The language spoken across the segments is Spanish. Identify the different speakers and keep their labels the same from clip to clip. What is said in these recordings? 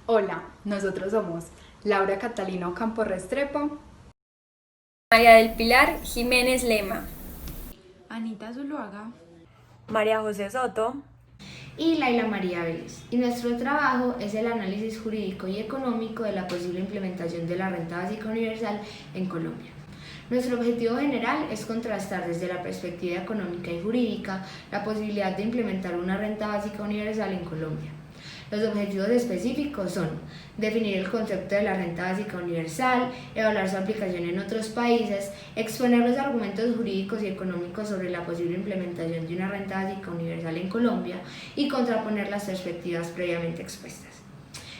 Speaker 1: Hola, nosotros somos Laura Catalina Ocampo Restrepo,
Speaker 2: María del Pilar Jiménez Lema,
Speaker 1: Anita Zuluaga.
Speaker 2: María José Soto.
Speaker 3: Y Laila María Vélez. Y nuestro trabajo es el análisis jurídico y económico de la posible implementación de la renta básica universal en Colombia. Nuestro objetivo general es contrastar desde la perspectiva económica y jurídica la posibilidad de implementar una renta básica universal en Colombia. Los objetivos específicos son definir el concepto de la renta básica universal, evaluar su aplicación en otros países, exponer los argumentos jurídicos y económicos sobre la posible implementación de una renta básica universal en Colombia y contraponer las perspectivas previamente expuestas.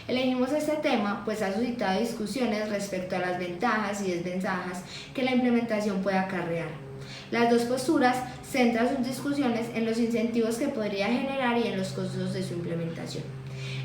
Speaker 3: Elegimos este tema pues ha suscitado discusiones respecto a las ventajas y desventajas que la implementación puede acarrear. Las dos posturas centran sus discusiones en los incentivos que podría generar y en los costos de su implementación.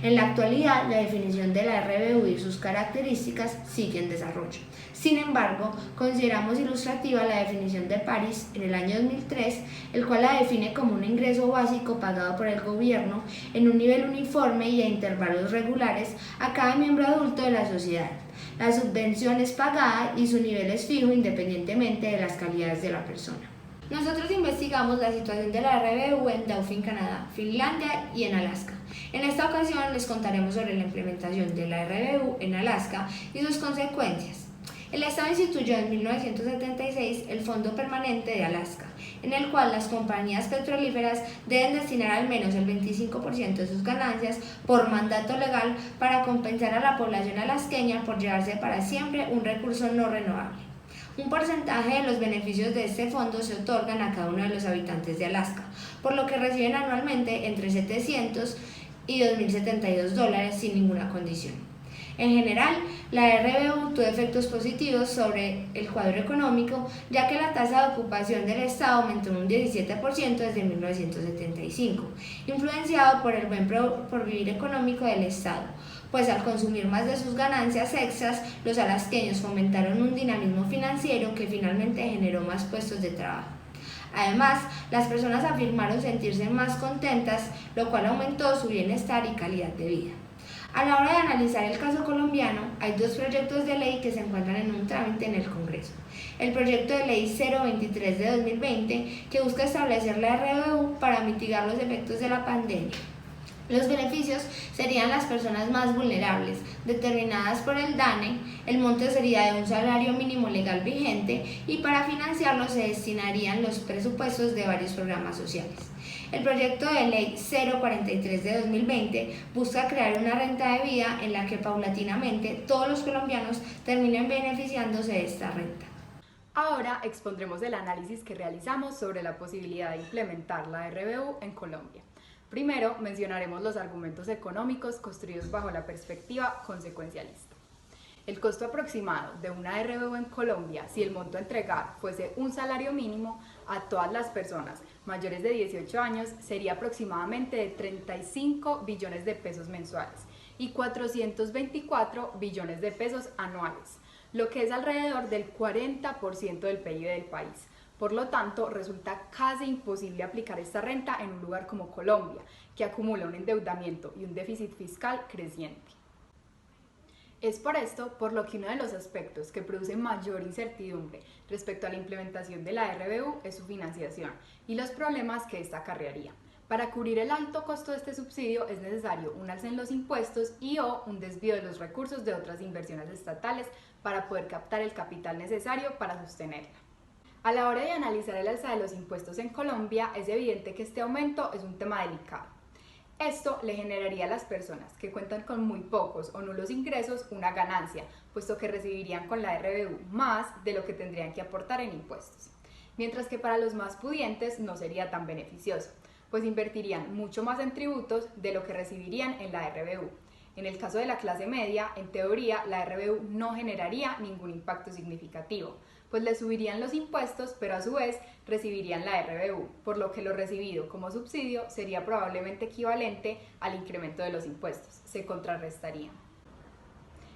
Speaker 3: En la actualidad, la definición de la RBU y sus características sigue en desarrollo. Sin embargo, consideramos ilustrativa la definición de París en el año 2003, el cual la define como un ingreso básico pagado por el gobierno en un nivel uniforme y a intervalos regulares a cada miembro adulto de la sociedad. La subvención es pagada y su nivel es fijo independientemente de las calidades de la persona. Nosotros investigamos la situación de la RBU en Dauphin, Canadá, Finlandia y en Alaska. En esta ocasión les contaremos sobre la implementación de la RBU en Alaska y sus consecuencias. El Estado instituyó en 1976 el Fondo Permanente de Alaska, en el cual las compañías petrolíferas deben destinar al menos el 25% de sus ganancias por mandato legal para compensar a la población alasqueña por llevarse para siempre un recurso no renovable. Un porcentaje de los beneficios de este fondo se otorgan a cada uno de los habitantes de Alaska, por lo que reciben anualmente entre 700 y $2.072 sin ninguna condición. En general, la RBU tuvo efectos positivos sobre el cuadro económico, ya que la tasa de ocupación del Estado aumentó en un 17% desde 1975, influenciado por el buen porvenir económico del Estado, pues al consumir más de sus ganancias extras, los alasqueños fomentaron un dinamismo financiero que finalmente generó más puestos de trabajo. Además, las personas afirmaron sentirse más contentas, lo cual aumentó su bienestar y calidad de vida. A la hora de analizar el caso colombiano, hay dos proyectos de ley que se encuentran en un trámite en el Congreso. El proyecto de ley 023 de 2020, que busca establecer la RBU para mitigar los efectos de la pandemia. Los beneficios serían las personas más vulnerables, determinadas por el DANE, el monto sería de un salario mínimo legal vigente y para financiarlo se destinarían los presupuestos de varios programas sociales. El proyecto de ley 043 de 2020 busca crear una renta de vida en la que paulatinamente todos los colombianos terminen beneficiándose de esta renta.
Speaker 1: Ahora expondremos el análisis que realizamos sobre la posibilidad de implementar la RBU en Colombia. Primero, mencionaremos los argumentos económicos construidos bajo la perspectiva consecuencialista. El costo aproximado de una RBU en Colombia, si el monto a entregar fuese un salario mínimo a todas las personas mayores de 18 años, sería aproximadamente de 35 billones de pesos mensuales y 424 billones de pesos anuales, lo que es alrededor del 40% del PIB del país. Por lo tanto, resulta casi imposible aplicar esta renta en un lugar como Colombia, que acumula un endeudamiento y un déficit fiscal creciente. Es por esto por lo que uno de los aspectos que produce mayor incertidumbre respecto a la implementación de la RBU es su financiación y los problemas que esta acarrearía. Para cubrir el alto costo de este subsidio es necesario un alza en los impuestos y/o un desvío de los recursos de otras inversiones estatales para poder captar el capital necesario para sostenerla. A la hora de analizar el alza de los impuestos en Colombia, es evidente que este aumento es un tema delicado. Esto le generaría a las personas que cuentan con muy pocos o nulos ingresos una ganancia, puesto que recibirían con la RBU más de lo que tendrían que aportar en impuestos. Mientras que para los más pudientes no sería tan beneficioso, pues invertirían mucho más en tributos de lo que recibirían en la RBU. En el caso de la clase media, en teoría, la RBU no generaría ningún impacto significativo, pues le subirían los impuestos, pero a su vez recibirían la RBU, por lo que lo recibido como subsidio sería probablemente equivalente al incremento de los impuestos, se contrarrestarían.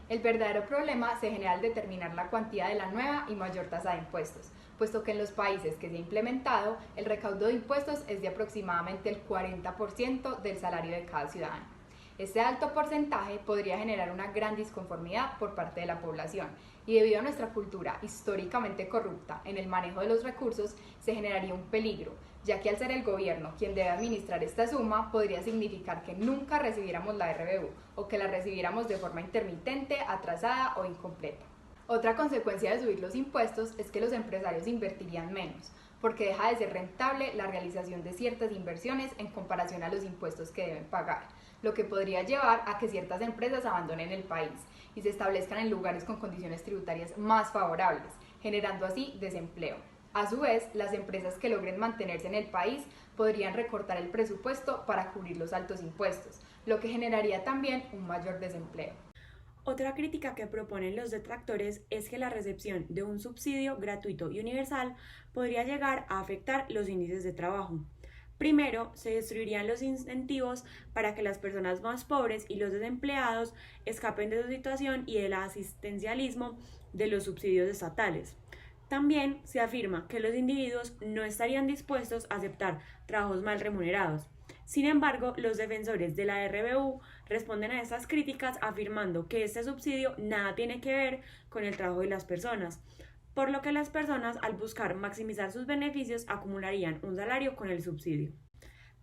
Speaker 1: El verdadero problema se genera al determinar la cuantía de la nueva y mayor tasa de impuestos, puesto que en los países que se ha implementado, el recaudo de impuestos es de aproximadamente el 40% del salario de cada ciudadano. Este alto porcentaje podría generar una gran disconformidad por parte de la población y debido a nuestra cultura históricamente corrupta en el manejo de los recursos se generaría un peligro, ya que al ser el gobierno quien debe administrar esta suma podría significar que nunca recibiéramos la RBU o que la recibiéramos de forma intermitente, atrasada o incompleta. Otra consecuencia de subir los impuestos es que los empresarios invertirían menos, porque deja de ser rentable la realización de ciertas inversiones en comparación a los impuestos que deben pagar, lo que podría llevar a que ciertas empresas abandonen el país y se establezcan en lugares con condiciones tributarias más favorables, generando así desempleo. A su vez, las empresas que logren mantenerse en el país podrían recortar el presupuesto para cubrir los altos impuestos, lo que generaría también un mayor desempleo.
Speaker 4: Otra crítica que proponen los detractores es que la recepción de un subsidio gratuito y universal podría llegar a afectar los índices de trabajo. Primero, se destruirían los incentivos para que las personas más pobres y los desempleados escapen de su situación y del asistencialismo de los subsidios estatales. También se afirma que los individuos no estarían dispuestos a aceptar trabajos mal remunerados. Sin embargo, los defensores de la RBU responden a estas críticas afirmando que este subsidio nada tiene que ver con el trabajo de las personas, por lo que las personas, al buscar maximizar sus beneficios, acumularían un salario con el subsidio.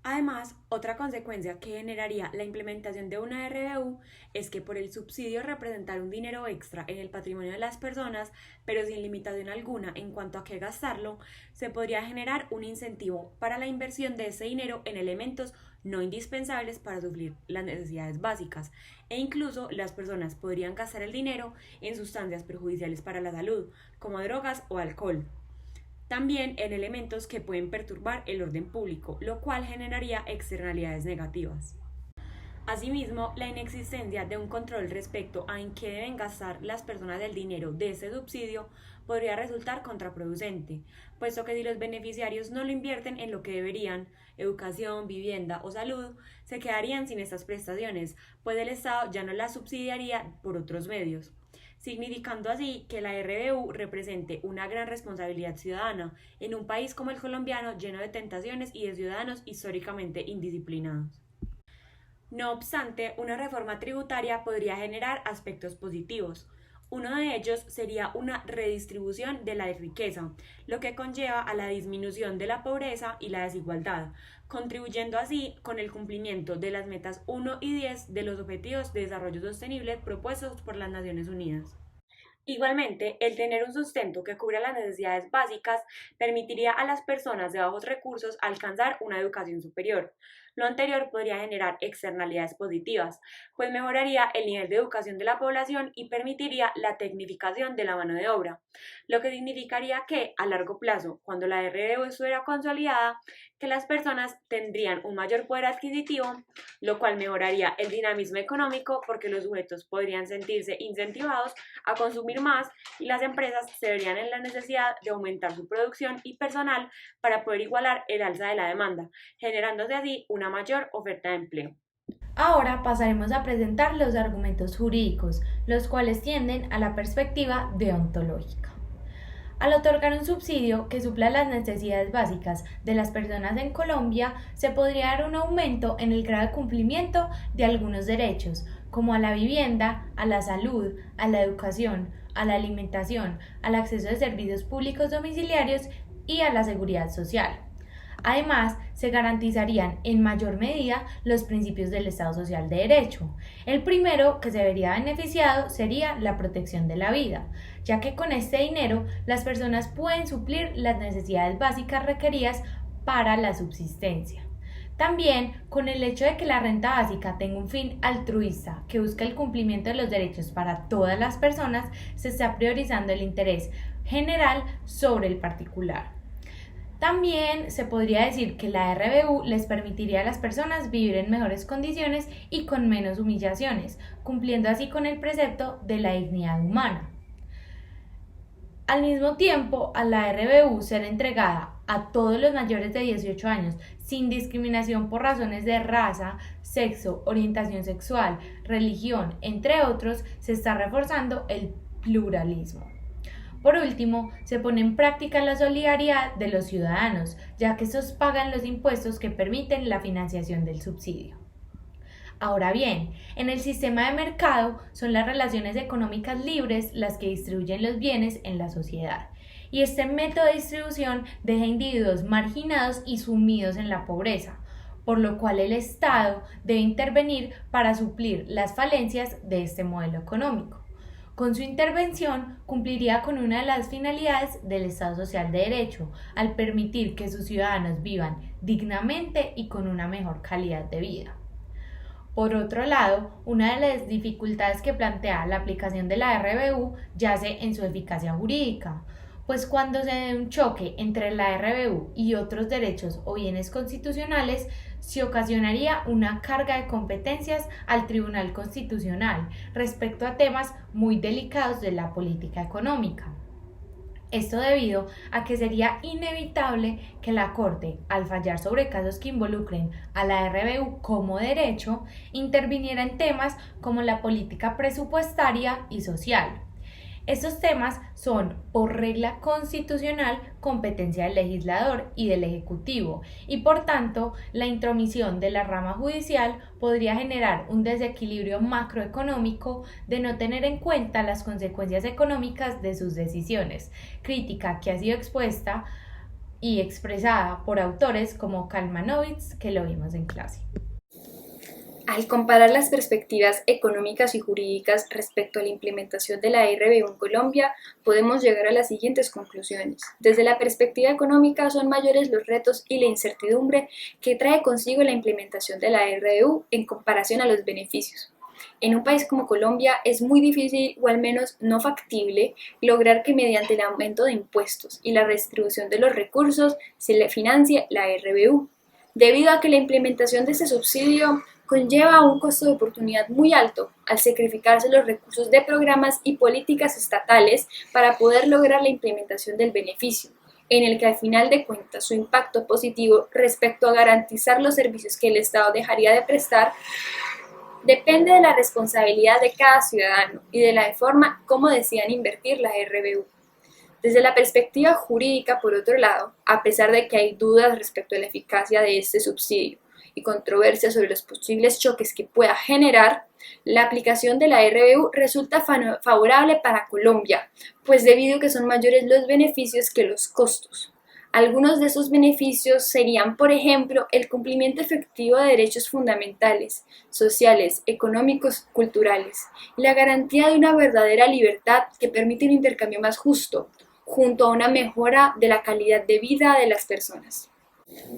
Speaker 4: Además, otra consecuencia que generaría la implementación de una RBU es que por el subsidio representar un dinero extra en el patrimonio de las personas, pero sin limitación alguna en cuanto a qué gastarlo, se podría generar un incentivo para la inversión de ese dinero en elementos no indispensables para suplir las necesidades básicas, e incluso las personas podrían gastar el dinero en sustancias perjudiciales para la salud, como drogas o alcohol. También en elementos que pueden perturbar el orden público, lo cual generaría externalidades negativas. Asimismo, la inexistencia de un control respecto a en qué deben gastar las personas el dinero de ese subsidio podría resultar contraproducente, puesto que si los beneficiarios no lo invierten en lo que deberían, educación, vivienda o salud, se quedarían sin estas prestaciones, pues el Estado ya no las subsidiaría por otros medios, significando así que la RBU represente una gran responsabilidad ciudadana en un país como el colombiano lleno de tentaciones y de ciudadanos históricamente indisciplinados. No obstante, una reforma tributaria podría generar aspectos positivos. Uno de ellos sería una redistribución de la riqueza, lo que conlleva a la disminución de la pobreza y la desigualdad, contribuyendo así con el cumplimiento de las metas 1 y 10 de los Objetivos de Desarrollo Sostenible propuestos por las Naciones Unidas. Igualmente, el tener un sustento que cubra las necesidades básicas permitiría a las personas de bajos recursos alcanzar una educación superior. Lo anterior podría generar externalidades positivas, pues mejoraría el nivel de educación de la población y permitiría la tecnificación de la mano de obra, lo que significaría que, a largo plazo, cuando la RBU estuviera consolidada, que las personas tendrían un mayor poder adquisitivo, lo cual mejoraría el dinamismo económico porque los sujetos podrían sentirse incentivados a consumir más y las empresas se verían en la necesidad de aumentar su producción y personal para poder igualar el alza de la demanda, generándose así una mayor oferta de empleo.
Speaker 3: Ahora pasaremos a presentar los argumentos jurídicos, los cuales tienden a la perspectiva deontológica. Al otorgar un subsidio que supla las necesidades básicas de las personas en Colombia, se podría dar un aumento en el grado de cumplimiento de algunos derechos, como a la vivienda, a la salud, a la educación, a la alimentación, al acceso a servicios públicos domiciliarios y a la seguridad social. Además, se garantizarían en mayor medida los principios del Estado Social de Derecho. El primero que se vería beneficiado sería la protección de la vida, ya que con este dinero las personas pueden suplir las necesidades básicas requeridas para la subsistencia. También, con el hecho de que la renta básica tenga un fin altruista que busca el cumplimiento de los derechos para todas las personas, se está priorizando el interés general sobre el particular. También se podría decir que la RBU les permitiría a las personas vivir en mejores condiciones y con menos humillaciones, cumpliendo así con el precepto de la dignidad humana. Al mismo tiempo, a la RBU ser entregada a todos los mayores de 18 años, sin discriminación por razones de raza, sexo, orientación sexual, religión, entre otros, se está reforzando el pluralismo. Por último, se pone en práctica la solidaridad de los ciudadanos, ya que estos pagan los impuestos que permiten la financiación del subsidio.
Speaker 5: Ahora bien, en el sistema de mercado son las relaciones económicas libres las que distribuyen los bienes en la sociedad. Y este método de distribución deja individuos marginados y sumidos en la pobreza, por lo cual el Estado debe intervenir para suplir las falencias de este modelo económico. Con su intervención cumpliría con una de las finalidades del Estado Social de Derecho, al permitir que sus ciudadanos vivan dignamente y con una mejor calidad de vida. Por otro lado, una de las dificultades que plantea la aplicación de la RBU yace en su eficacia jurídica, pues cuando se dé un choque entre la RBU y otros derechos o bienes constitucionales, se ocasionaría una carga de competencias al Tribunal Constitucional respecto a temas muy delicados de la política económica. Esto debido a que sería inevitable que la Corte, al fallar sobre casos que involucren a la RBU como derecho, interviniera en temas como la política presupuestaria y social. Estos temas son, por regla constitucional, competencia del legislador y del ejecutivo, y por tanto, la intromisión de la rama judicial podría generar un desequilibrio macroeconómico de no tener en cuenta las consecuencias económicas de sus decisiones, crítica que ha sido expuesta y expresada por autores como Kalmanovitz, que lo vimos en clase.
Speaker 2: Al comparar las perspectivas económicas y jurídicas respecto a la implementación de la RBU en Colombia, podemos llegar a las siguientes conclusiones. Desde la perspectiva económica son mayores los retos y la incertidumbre que trae consigo la implementación de la RBU en comparación a los beneficios. En un país como Colombia es muy difícil, o al menos no factible, lograr que mediante el aumento de impuestos y la redistribución de los recursos se le financie la RBU, debido a que la implementación de este subsidio conlleva un costo de oportunidad muy alto al sacrificarse los recursos de programas y políticas estatales para poder lograr la implementación del beneficio, en el que al final de cuentas su impacto positivo respecto a garantizar los servicios que el Estado dejaría de prestar depende de la responsabilidad de cada ciudadano y de la forma como decidan invertir la RBU. Desde la perspectiva jurídica, por otro lado, a pesar de que hay dudas respecto a la eficacia de este subsidio y controversias sobre los posibles choques que pueda generar, la aplicación de la RBU resulta favorable para Colombia, pues debido a que son mayores los beneficios que los costos. Algunos de esos beneficios serían, por ejemplo, el cumplimiento efectivo de derechos fundamentales, sociales, económicos, culturales, y la garantía de una verdadera libertad que permite un intercambio más justo, junto a una mejora de la calidad de vida de las personas.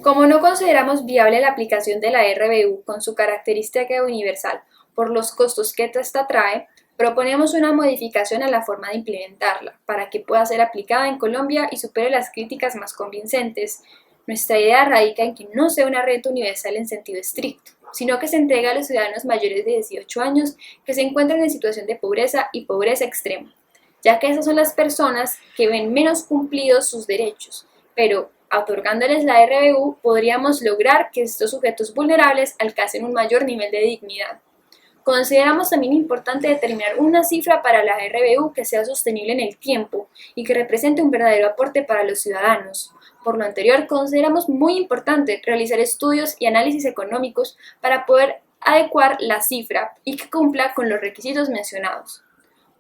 Speaker 2: Como no consideramos viable la aplicación de la RBU con su característica universal por los costos que esta trae, proponemos una modificación a la forma de implementarla para que pueda ser aplicada en Colombia y supere las críticas más convincentes. Nuestra idea radica en que no sea una renta universal en sentido estricto, sino que se entregue a los ciudadanos mayores de 18 años que se encuentran en situación de pobreza y pobreza extrema, ya que esas son las personas que ven menos cumplidos sus derechos, pero otorgándoles la RBU podríamos lograr que estos sujetos vulnerables alcancen un mayor nivel de dignidad. Consideramos también importante determinar una cifra para la RBU que sea sostenible en el tiempo y que represente un verdadero aporte para los ciudadanos. Por lo anterior, consideramos muy importante realizar estudios y análisis económicos para poder adecuar la cifra y que cumpla con los requisitos mencionados.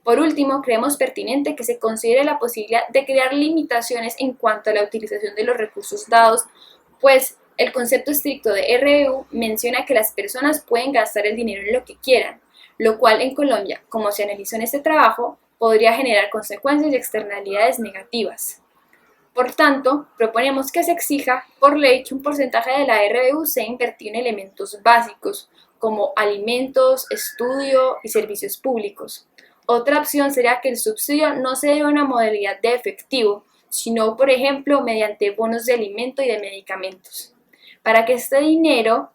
Speaker 2: Por último, creemos pertinente que se considere la posibilidad de crear limitaciones en cuanto a la utilización de los recursos dados, pues el concepto estricto de RBU menciona que las personas pueden gastar el dinero en lo que quieran, lo cual en Colombia, como se analizó en este trabajo, podría generar consecuencias y externalidades negativas. Por tanto, proponemos que se exija por ley que un porcentaje de la RBU sea invertido en elementos básicos, como alimentos, estudio y servicios públicos. Otra opción sería que el subsidio no se dé en una modalidad de efectivo, sino, por ejemplo, mediante bonos de alimento y de medicamentos, para que este dinero,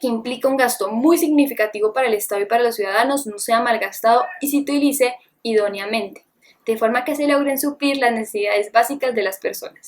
Speaker 2: que implica un gasto muy significativo para el Estado y para los ciudadanos, no sea malgastado y se utilice idóneamente, de forma que se logren suplir las necesidades básicas de las personas.